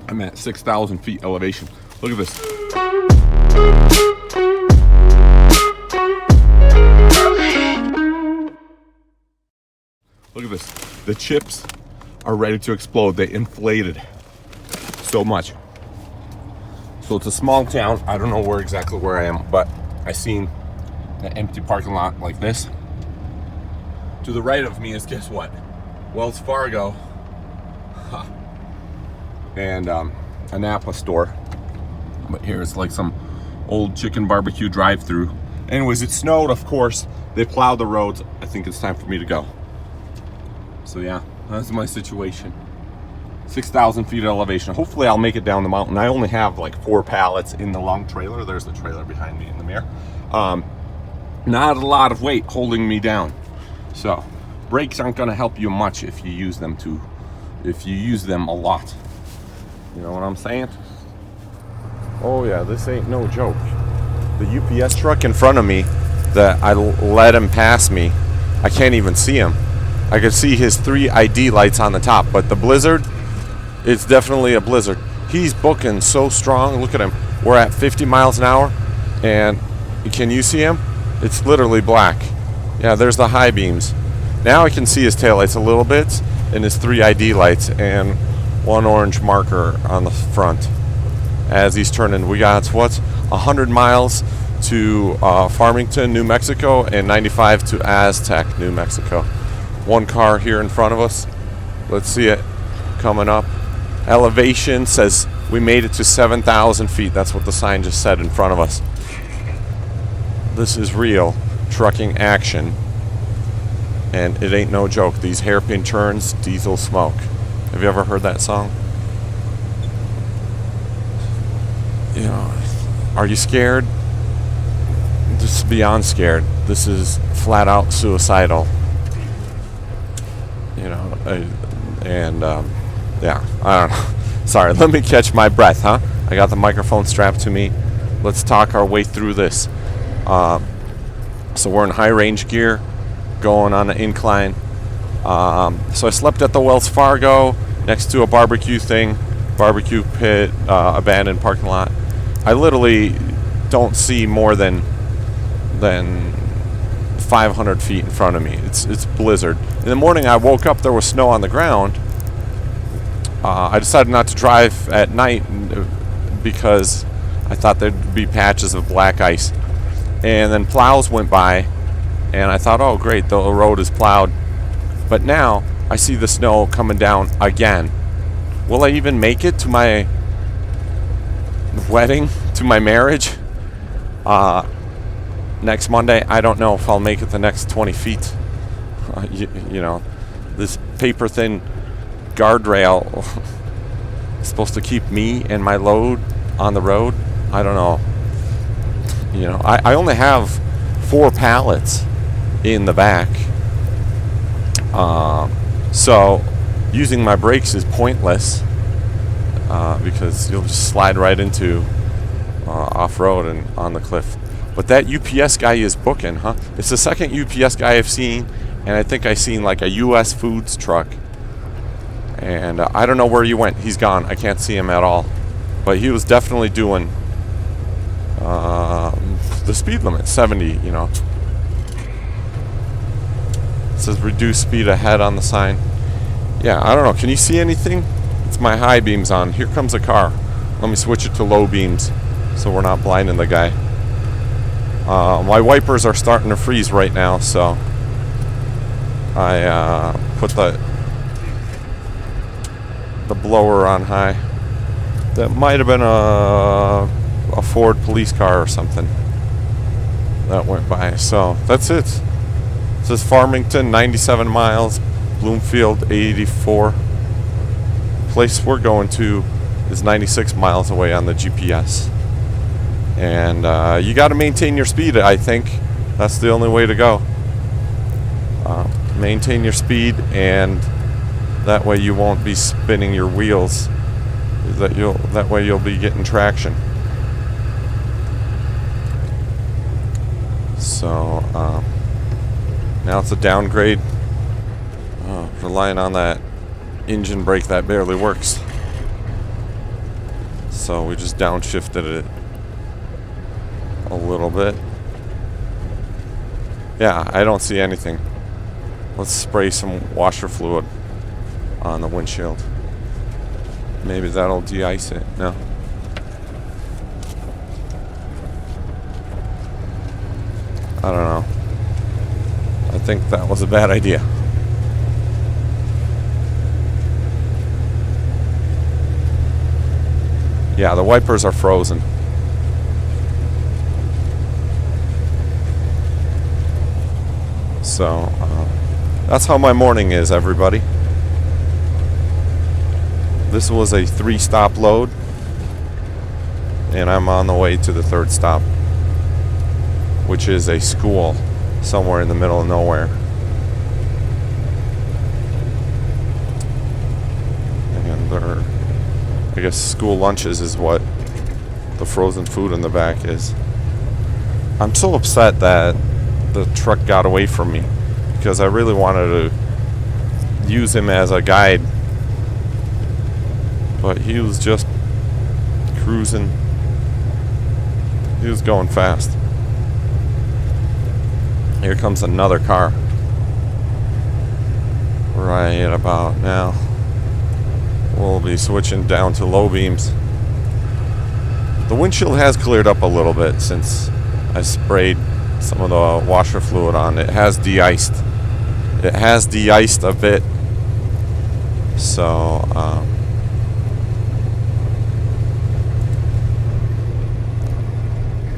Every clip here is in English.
I'm at 6,000 feet elevation. Look at this. Look at this. The chips are ready to explode. They inflated so much. So it's a small town. I don't know exactly where I am, but I seen an empty parking lot like this. To the right of me is, guess what? Wells Fargo and a Napa store. But here's like some old chicken barbecue drive-through. Anyways, it snowed, of course. They plowed the roads. I think it's time for me to go. So yeah, that's my situation. 6,000 feet of elevation. Hopefully I'll make it down the mountain. I only have like 4 pallets in the long trailer. There's the trailer behind me in the mirror. Not a lot of weight holding me down. So brakes aren't going to help you much if you use them a lot. You know what I'm saying? Oh yeah, this ain't no joke. The UPS truck in front of me that I let him pass me, I can't even see him. I could see his 3 ID lights on the top, but the blizzard, it's definitely a blizzard. He's booking so strong. Look at him. We're at 50 miles an hour, and can you see him? It's literally black. Yeah, there's the high beams. Now I can see his taillights a little bit, and his 3 ID lights, and 1 orange marker on the front. As he's turning, we got, 100 miles to Farmington, New Mexico, and 95 to Aztec, New Mexico. 1 car here in front of us. Let's see it coming up. Elevation says we made it to 7,000 feet. That's what the sign just said in front of us. This is real trucking action. And it ain't no joke. These hairpin turns, diesel smoke. Have you ever heard that song? You know, are you scared? Just beyond scared. This is flat out suicidal. You know, yeah, I don't know. Sorry, let me catch my breath, huh? I got the microphone strapped to me. Let's talk our way through this. So we're in high range gear, going on an incline. So I slept at the Wells Fargo next to a barbecue pit, abandoned parking lot. I literally don't see more than 500 feet in front of me. It's blizzard. In the morning I woke up, there was snow on the ground. I decided not to drive at night because I thought there'd be patches of black ice. And then plows went by, and I thought, oh great, the road is plowed. But now I see the snow coming down again. Will I even make it to my wedding, to my marriage? Next Monday, I don't know if I'll make it the next 20 feet. You know, this paper thin guardrail is supposed to keep me and my load on the road. I don't know. You know, I only have 4 pallets in the back. So using my brakes is pointless because you'll just slide right into off-road and on the cliff. But that UPS guy is booking, huh? It's the second UPS guy I've seen, and I think I seen like a US Foods truck. And I don't know where he went. He's gone. I can't see him at all. But he was definitely doing the speed limit, 70, you know. It says reduce speed ahead on the sign. Yeah, I don't know. Can you see anything? It's my high beams on. Here comes a car. Let me switch it to low beams so we're not blinding the guy. My wipers are starting to freeze right now, so I put the blower on high. That might have been a Ford police car or something that went by. So that's it. It says Farmington, 97 miles, Bloomfield, 84. The place we're going to is 96 miles away on the GPS. And you got to maintain your speed, I think. That's the only way to go. Maintain your speed, and that way you won't be spinning your wheels. That way you'll be getting traction. So now it's a downgrade. Relying on that engine brake that barely works. So we just downshifted it a little bit. Yeah, I don't see anything. Let's spray some washer fluid on the windshield. Maybe that'll de-ice it. No. I don't know. I think that was a bad idea. Yeah, the wipers are frozen. So, that's how my morning is, everybody. This was a 3-stop load, and I'm on the way to the 3rd stop, which is a school somewhere in the middle of nowhere. And I guess school lunches is what the frozen food in the back is. I'm so upset that the truck got away from me, because I really wanted to use him as a guide, but he was just cruising. He was going fast. Here comes another car right about now. We'll be switching down to low beams. The windshield has cleared up a little bit since I sprayed some of the washer fluid on. It has de-iced. It has de-iced a bit. So,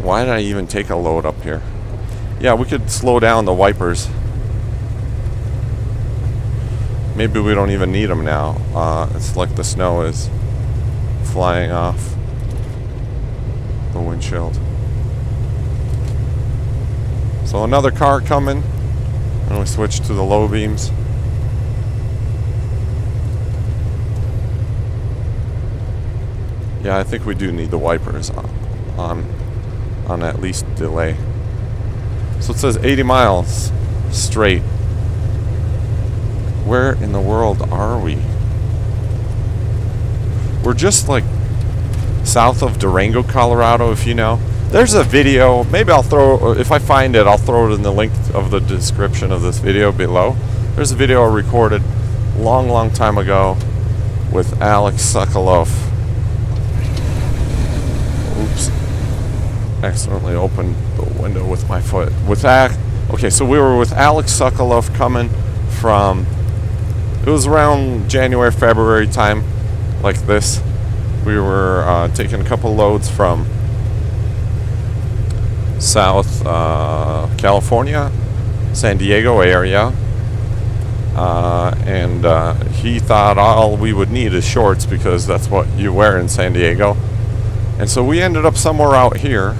why did I even take a load up here? Yeah, we could slow down the wipers. Maybe we don't even need them now. It's like the snow is flying off the windshield. So another car coming, and we switch to the low beams. Yeah, I think we do need the wipers on at least delay. So it says 80 miles straight. Where in the world are we? We're just like south of Durango, Colorado, if you know. There's a video, maybe I'll throw, if I find it, I'll throw it in the link of the description of this video below. There's a video I recorded long time ago with Alex Sokoloff. Oops. Accidentally opened the window with my foot. Okay, so we were with Alex Sokoloff coming from, it was around January, February time, like this. We were taking a couple loads from South California, San Diego area, and he thought all we would need is shorts because that's what you wear in San Diego. And so we ended up somewhere out here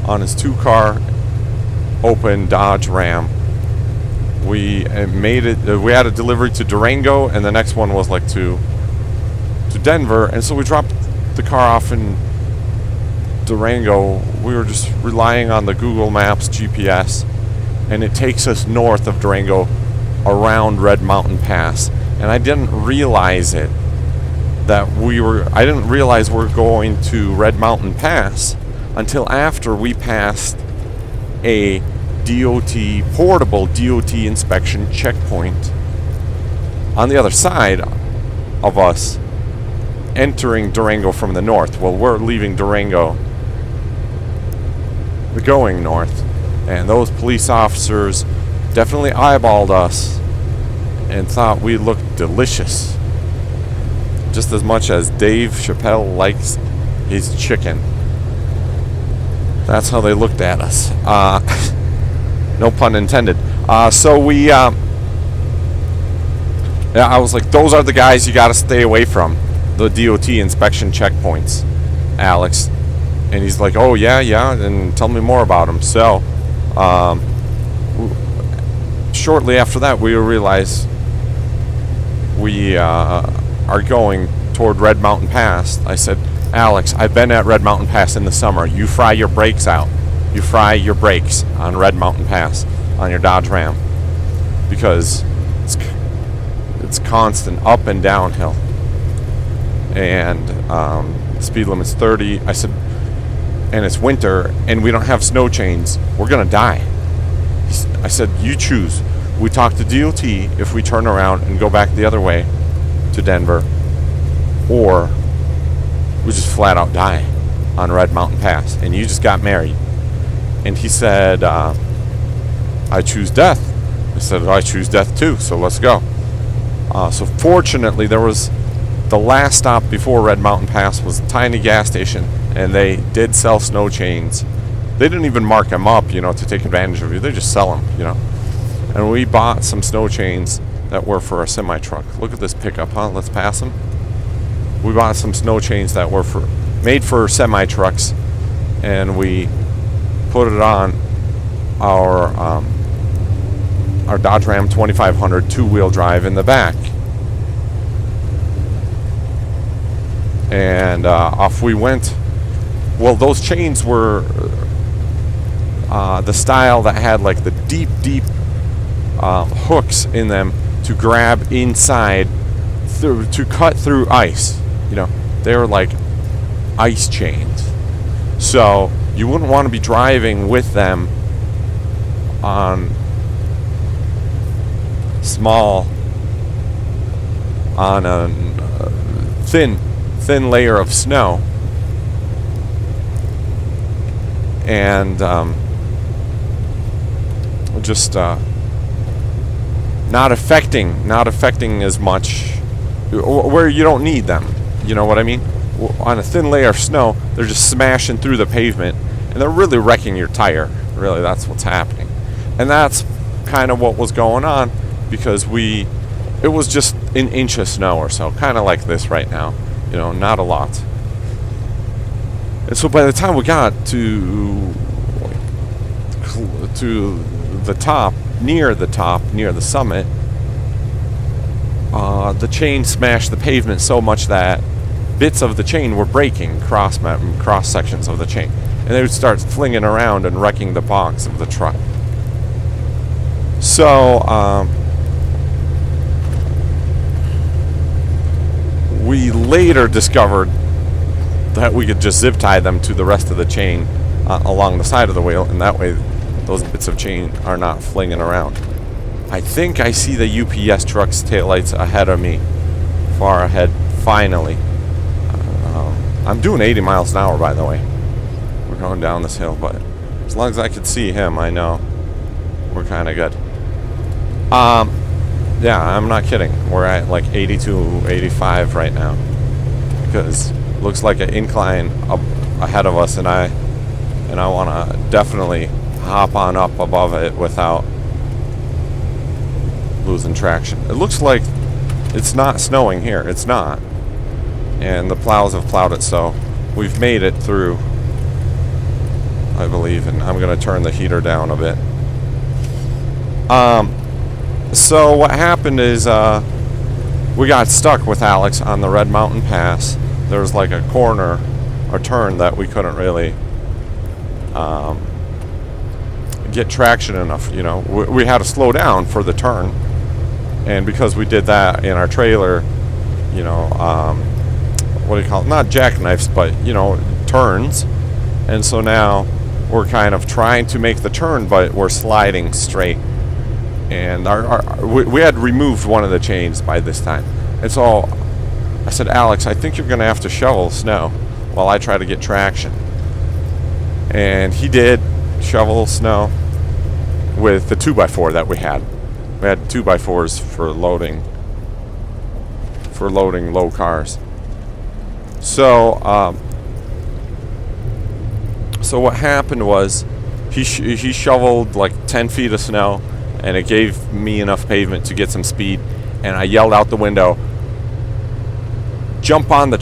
on his 2-car open Dodge Ram. We made it. We had a delivery to Durango, and the next one was like to Denver. And so we dropped the car off in Durango. We were just relying on the Google Maps GPS, and it takes us north of Durango around Red Mountain Pass. And I didn't realize it I didn't realize we're going to Red Mountain Pass until after we passed a portable DOT inspection checkpoint on the other side of us, entering Durango from the north. Well, we're leaving Durango, going north, and those police officers definitely eyeballed us and thought we looked delicious, just as much as Dave Chappelle likes his chicken. That's how they looked at us. No pun intended. So we, I was like, those are the guys you got to stay away from, the DOT inspection checkpoints, Alex. And he's like, oh, yeah, and tell me more about them. So, shortly after that, we realized we are going toward Red Mountain Pass. I said, Alex, I've been at Red Mountain Pass in the summer. You fry your brakes out. You fry your brakes on Red Mountain Pass on your Dodge Ram, because it's constant up and downhill. And speed limit's 30. I said, and it's winter, and we don't have snow chains. We're going to die. I said, you choose. We talk to DOT if we turn around and go back the other way to Denver, or we just flat out die on Red Mountain Pass. And you just got married. And he said, I choose death. I said, I choose death too, so let's go. So fortunately, there was the last stop before Red Mountain Pass was a tiny gas station, and they did sell snow chains. They didn't even mark them up, to take advantage of you. They just sell them, And we bought some snow chains that were for a semi-truck. Look at this pickup, huh? Let's pass them. We bought some snow chains that were made for semi-trucks, and we put it on our Dodge Ram 2500 two-wheel drive in the back. And off we went. Well, those chains were the style that had like the deep hooks in them to grab inside to cut through ice. They were like ice chains. So you wouldn't want to be driving with them on a thin layer of snow, and just not affecting as much where you don't need them. You know what I mean? On a thin layer of snow, they're just smashing through the pavement, and they're really wrecking your tire. Really, that's what's happening. And that's kind of what was going on, because it was just an inch of snow or so, kind of like this right now, not a lot. And so by the time we got to the top, near the summit, the chain smashed the pavement so much that bits of the chain were breaking, cross sections of the chain, and they would start flinging around and wrecking the box of the truck. So we later discovered that we could just zip tie them to the rest of the chain along the side of the wheel, and that way those bits of chain are not flinging around. I think I see the UPS truck's taillights ahead of me, far ahead, finally. I'm doing 80 miles an hour, by the way. We're going down this hill, but as long as I could see him, I know we're kind of good. Yeah, I'm not kidding. We're at like 82, 85 right now, because it looks like an incline up ahead of us, and I want to definitely hop on up above it without losing traction. It looks like it's not snowing here. It's not. And the plows have plowed it, so we've made it through, I believe, and I'm going to turn the heater down a bit. So what happened is we got stuck with Alex on the Red Mountain Pass. There was like a corner or turn that we couldn't really get traction enough. We had to slow down for the turn, and because we did that in our trailer, what do you call it? Not jackknifes, but turns. And so now we're kind of trying to make the turn, but we're sliding straight. And we had removed one of the chains by this time. And so I said, Alex, I think you're going to have to shovel snow while I try to get traction. And he did shovel snow with the 2x4 that we had. We had 2x4s for loading low cars. So what happened was he shoveled like 10 feet of snow, and it gave me enough pavement to get some speed, and I yelled out the window, hop on the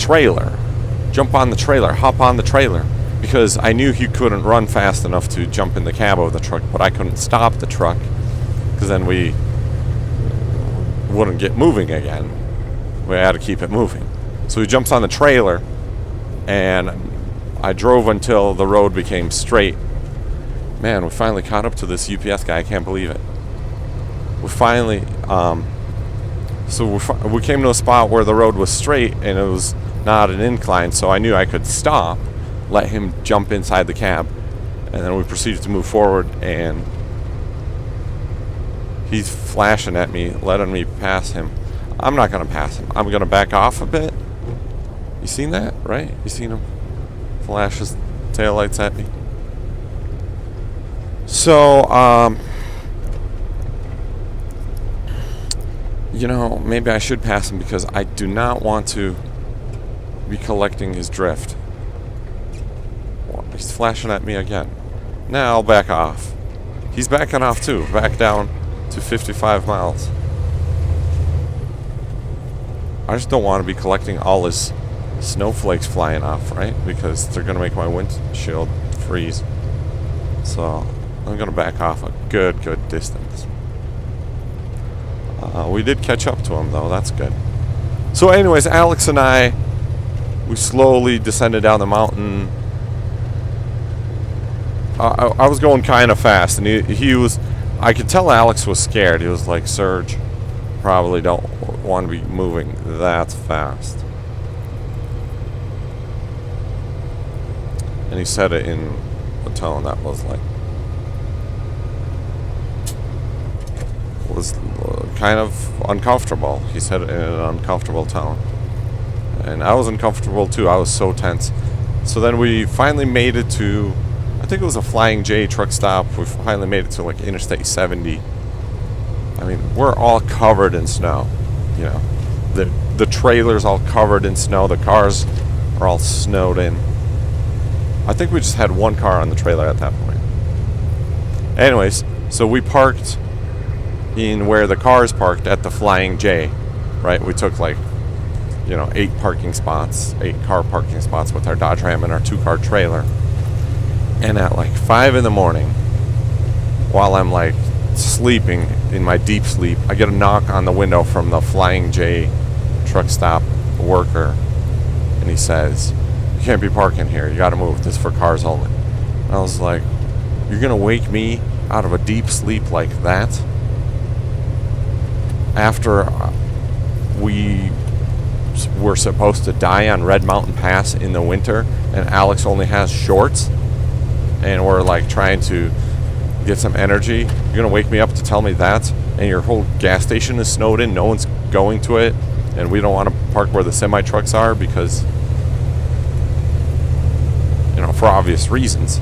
trailer, because I knew he couldn't run fast enough to jump in the cab of the truck, but I couldn't stop the truck, because then we wouldn't get moving again. We had to keep it moving. So he jumps on the trailer, and I drove until the road became straight. Man, we finally caught up to this UPS guy. I can't believe it. We finally, we came to a spot where the road was straight, and it was not an incline, so I knew I could stop, let him jump inside the cab, and then we proceeded to move forward, and he's flashing at me, letting me pass him. I'm not going to pass him. I'm going to back off a bit. You seen that, right? You seen him flash his taillights at me? So, you know, maybe I should pass him because I do not want to be collecting his drift. Well, he's flashing at me again. Now I'll back off. He's backing off too. Back down to 55 miles. I just don't want to be collecting all his snowflakes flying off, right? Because they're going to make my windshield freeze. So I'm going to back off a good distance. We did catch up to him, though. That's good. So anyways, Alex and I, we slowly descended down the mountain. I was going kind of fast, and he was... I could tell Alex was scared. He was like, Serge, probably don't want to be moving that fast. And he said it in a tone that was like... was kind of uncomfortable. He said it in an uncomfortable tone. And I was uncomfortable too. I was so tense. So then we finally made it to... I think it was a Flying J truck stop. We finally made it to like Interstate 70. I mean, we're all covered in snow. You know, the trailer's all covered in snow. The cars are all snowed in. I think we just had one car on the trailer at that point. Anyways, so we parked in where the cars parked at the Flying J, right? We took like, you know, 8 car parking spots with our Dodge Ram and our 2-car trailer. And at like 5 in the morning, while I'm like sleeping in my deep sleep, I get a knock on the window from the Flying J truck stop worker, and he says, "You can't be parking here. You got to move. This is for cars only." And I was like, "You're gonna wake me out of a deep sleep like that after we were supposed to die on Red Mountain Pass in the winter, and Alex only has shorts, and we're like trying to get some energy? You're gonna wake me up to tell me that, and your whole gas station is snowed in, no one's going to it, and we don't want to park where the semi trucks are because, you know, for obvious reasons."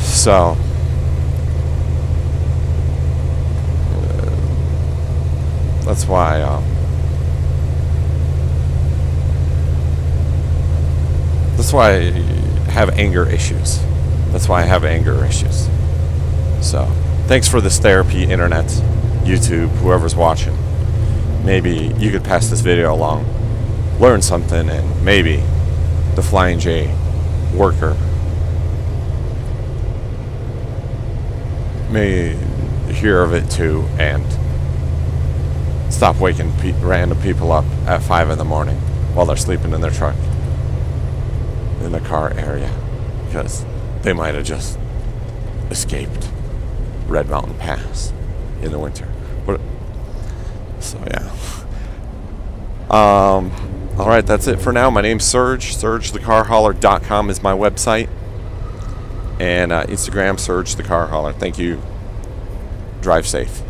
So that's why I have anger issues. That's why I have anger issues. So thanks for this therapy, internet, YouTube, whoever's watching. Maybe you could pass this video along, learn something, and maybe the Flying J worker may hear of it too and stop waking random people up at 5 in the morning while they're sleeping in their truck in the car area, because they might have just escaped Red Mountain Pass in the winter. But so yeah. All right, that's it for now. My name's Serge. SergeTheCarHauler.com is my website, and Instagram, Serge the Car Hauler. Thank you. Drive safe.